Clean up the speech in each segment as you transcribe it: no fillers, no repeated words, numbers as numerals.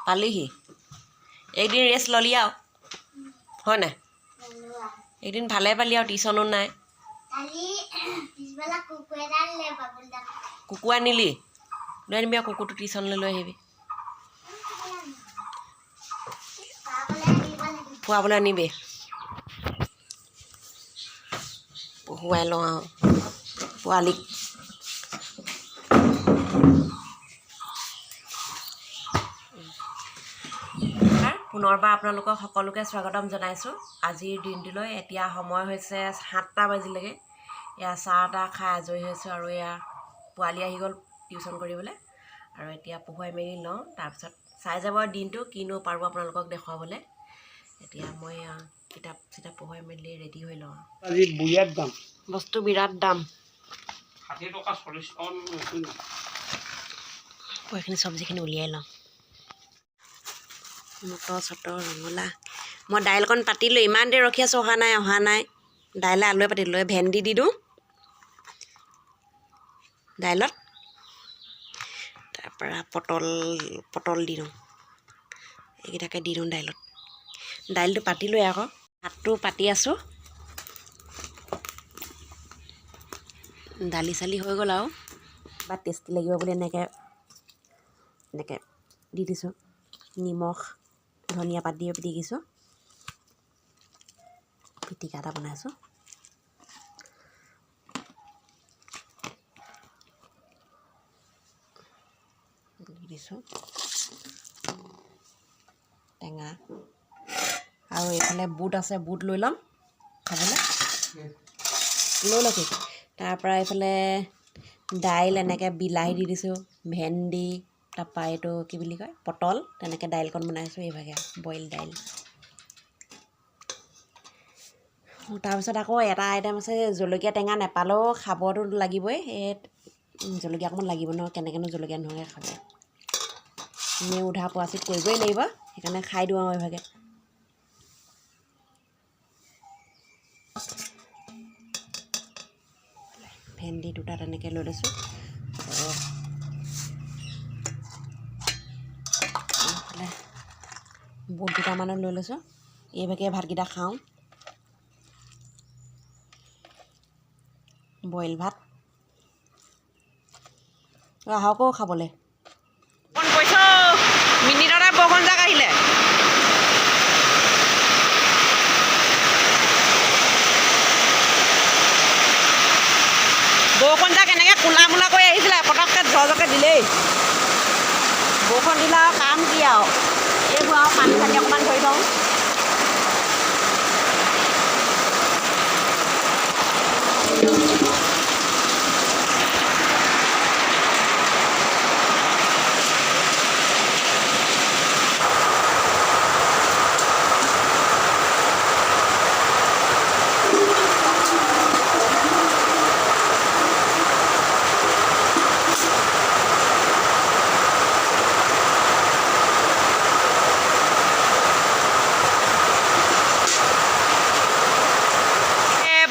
পালিহি একদিন ৰেষ্ট ল'লি আৰু হয় নাই এদিন ভালে পালি আৰু টিউশ্যনো নাই কুকুৰ আনিলি লৈ আনিবি আৰু কুকুৰটো টিউশ্যনলৈ লৈ আহিবি খুৱাবলৈ আনিবি পঢ়ুৱাই লওঁ আৰু পোৱালিক পুনৰবাৰ আপোনালোকক সকলোকে স্বাগতম জনাইছোঁ আজিৰ দিনটোলৈ এতিয়া সময় হৈছে 7টা বাজিলেগৈ এয়া চাহ তাহ খাই আজৰি হৈছোঁ আৰু এয়া পোৱালি আহি গ'ল টিউশ্যন কৰিবলৈ আৰু এতিয়া পঢ়ুৱাই মেলি লওঁ তাৰপিছত চাই যাব দিনটো কিনো পাৰোঁ আপোনালোকক দেখুৱাবলৈ এতিয়া মই কিতাপ চিতাপ পঢ়ুৱাই মেলি ৰেডি হৈ লওঁ আজি বিৰাট দাম বস্তু বিৰাট দাম 60 টকা 40 টকা এইখিনি চব্জিখিনি উলিয়াই লওঁ মটৰ চটৰ ৰঙালা মই দাইলকণ পাতিলোঁ ইমান দেৰি ৰখি আছোঁ অহা নাই দাইলে আলুৱে পাতিলোঁ ভেন্দি দি দিওঁ দাইলত তাৰপৰা পটল দি দিওঁ এইকেইটাকে দি দিওঁ দাইলটো পাতিলোৱে আকৌ ভাতটো পাতি আছোঁ দালি চালি হৈ গ'ল আৰু বা টেষ্টি লাগিব বুলি এনেকৈ দি দিছোঁ নিমখ ধনিয়া পাত দি দিছোঁ পিটিকা এটা বনাইছোঁ দি দিছোঁ টেঙা আৰু এইফালে বুট আছে বুট লৈ ল'ম খাবলৈ লৈ ল'ম তাৰপৰা এইফালে দাইল এনেকৈ বিলাহী দি দিছোঁ ভেন্দি তাৰপৰা এইটো কি বুলি কয় পটল তেনেকৈ দাইলকণ বনাইছোঁ এইভাগে বইল দাইল তাৰপিছত আকৌ এটা আইটেম আছে জলকীয়া টেঙা নেপালেও খাবতো লাগিবই এই জলকীয়া অকণমান লাগিব ন কেনেকৈনো জলকীয়া নোহোৱাকৈ খাব এনেই উধা পোৱাচিত কৰিবই লাগিব সেইকাৰণে খাই দিওঁ আৰু এইভাগে ভেন্দি দুটা তেনেকৈ লৈ লৈছোঁ বুট দুটামানো লৈ লৈছোঁ এইভাগে ভাতকেইটা খাওঁ বইল ভাত আহকো খাবলৈ ফোন কৰিছোঁ মিনিটতে বৰষুণ যাক আহিলে বৰষুণ যাক এনেকৈ কোলা মোলা কৰি আহিছিলে পটককৈ ঝৰঝৰকৈ দিলেই বৰষুণ দিলে আৰু কাম কি আৰু এইবোৰ আৰু পানী চানী অকণমান ধৰি থওঁ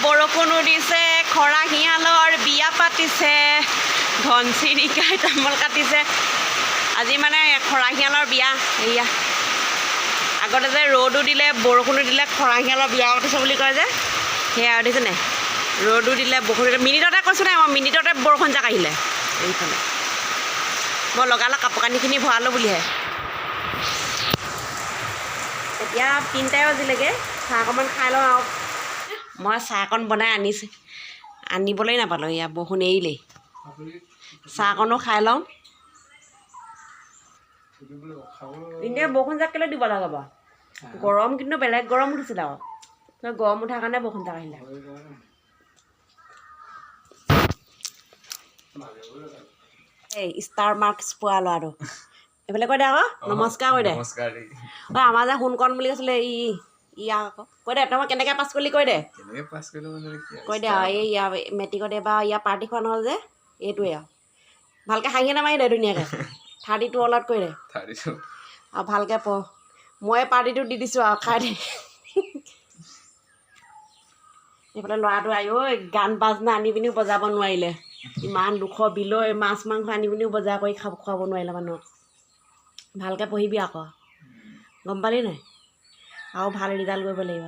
বৰষুণো দিছে খৰাহিয়ালৰ বিয়া পাতিছে ধনচিৰিকাই তামোল কাটিছে আজি মানে খৰাহিয়ালৰ বিয়া এয়া আগতে যে ৰ'দো দিলে বৰষুণো দিলে খৰাহিয়ালৰ বিয়া পাতিছে বুলি কয় যে সেয়া দেখিছে নাই ৰ'দো দিলে বৰষুণ দিলে মিনিটতে কৈছোঁ নাই মই মিনিটতে বৰষুণ যাক আহিলে এইফালে মই লগালগ কাপোৰ কানিখিনি ভৰালোঁ বুলিহে এতিয়া 3টা বাজিলেগৈ চাহ অকণমান খাই লওঁ আৰু মই চাহকণ বনাই আনিবলৈ নাপালোঁ এয়া বৰষুণ এৰিলেই চাহকণো খাই লওঁ এনেই বৰষুণ যাক কেলৈ দিব লাগে বাৰু গৰম কিন্তু বেলেগ গৰম উঠিছিলে আৰু গৰম উঠাৰ কাৰণে বৰষুণ যাক আহিলে এই ষ্টাৰ মাৰ্কছ পোৱা ল'ৰাটো এইফালে কৈ দে আকৌ নমস্কাৰ কৈ দে অঁ আমাৰ যে সোণকণ বুলি কৈছিলে ইয়াক আকৌ কৈ দে তই মই কেনেকৈ পাছ কৰিলি কৈ দে কৈ দে আৰু এই ইয়াৰ মেট্ৰিকত এবাৰ ইয়াৰ পাৰ্টি খোৱা নহ'ল যে এইটোৱে আৰু ভালকৈ হাঁহি নামাৰি দে ধুনীয়াকৈ 32 অলপ কৈ দে আৰু ভালকৈ পঢ় মই পাৰ্টিটো দি দিছোঁ আৰু খাই দে এইফালে ল'ৰাটো আহি ঐ গান বাজনা আনি পিনিও বজাব নোৱাৰিলে ইমান দুখৰ বিলৈ মাছ মাংস আনি পিনিও বজাৰ কৰি খুৱাব নোৱাৰিলে মানুহক ভালকৈ পঢ়িবি আকৌ গম পালি নাই আৰু ভাল ৰিজাল্ট কৰিব লাগিব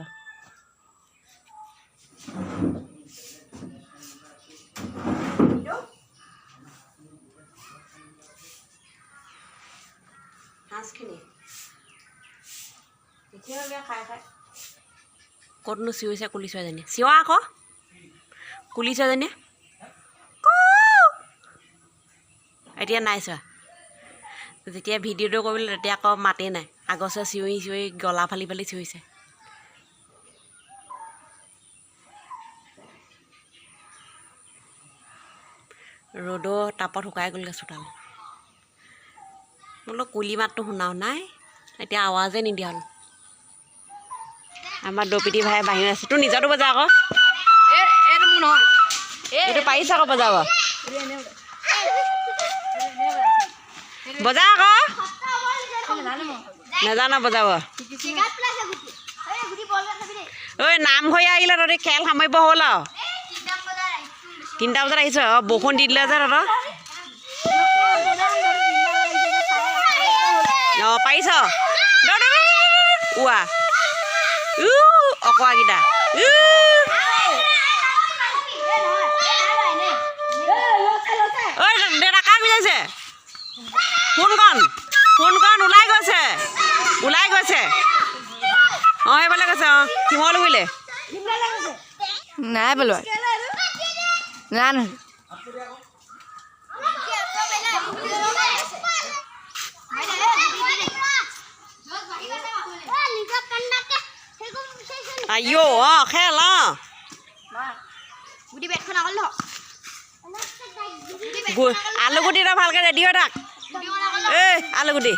মাছখিনি খাই খাই ক'তনো চিঞৰিছে কুলি ছোৱালীজনীয়ে চিঞৰা আকৌ কুলি ছোৱালীজনীয়ে এতিয়া নাই চোৱা যেতিয়া ভিডিঅ'টো কৰিলে তেতিয়া আকৌ মাতেই নাই আগছে চিঞৰি চিঞৰি গলা ফালি ফালি চিঞৰিছে ৰ'দৰ তাপত শুকাই গ'লগৈ চোতাল বোলো কুলি মাতটো শুনাও নাই এতিয়া আৱাজে নিদিয়া হ'ল আমাৰ দপিটি ভাই বাহিৰ আছে তোৰ নিজৰটো বজা আকৌ এইটো মোৰ নহয় এইটো পাৰিছ আকৌ বজাব বজা আকৌ নাজানো বজাব ঐ নামঘৰীয়া আহিলে তহঁতি খেল সামৰিব হ'ল আৰু 3টা বজাত আহিছ বৰষুণ দি দিলে যে তহঁতৰ অঁ পাৰিছ উৱা অকৰাকেইটা ঐ দেউতা কাক বুজাইছে কোনখন ওলাই গৈছে অঁ সেইফালে গৈছে অঁ শিমলু বুলিলে নাই পেলোৱা নাই নহয় আইঅ অঁ খেল অঁ আলুগুটি তই ভালকৈ ৰেডি হৈ থাক এই আলুগুটি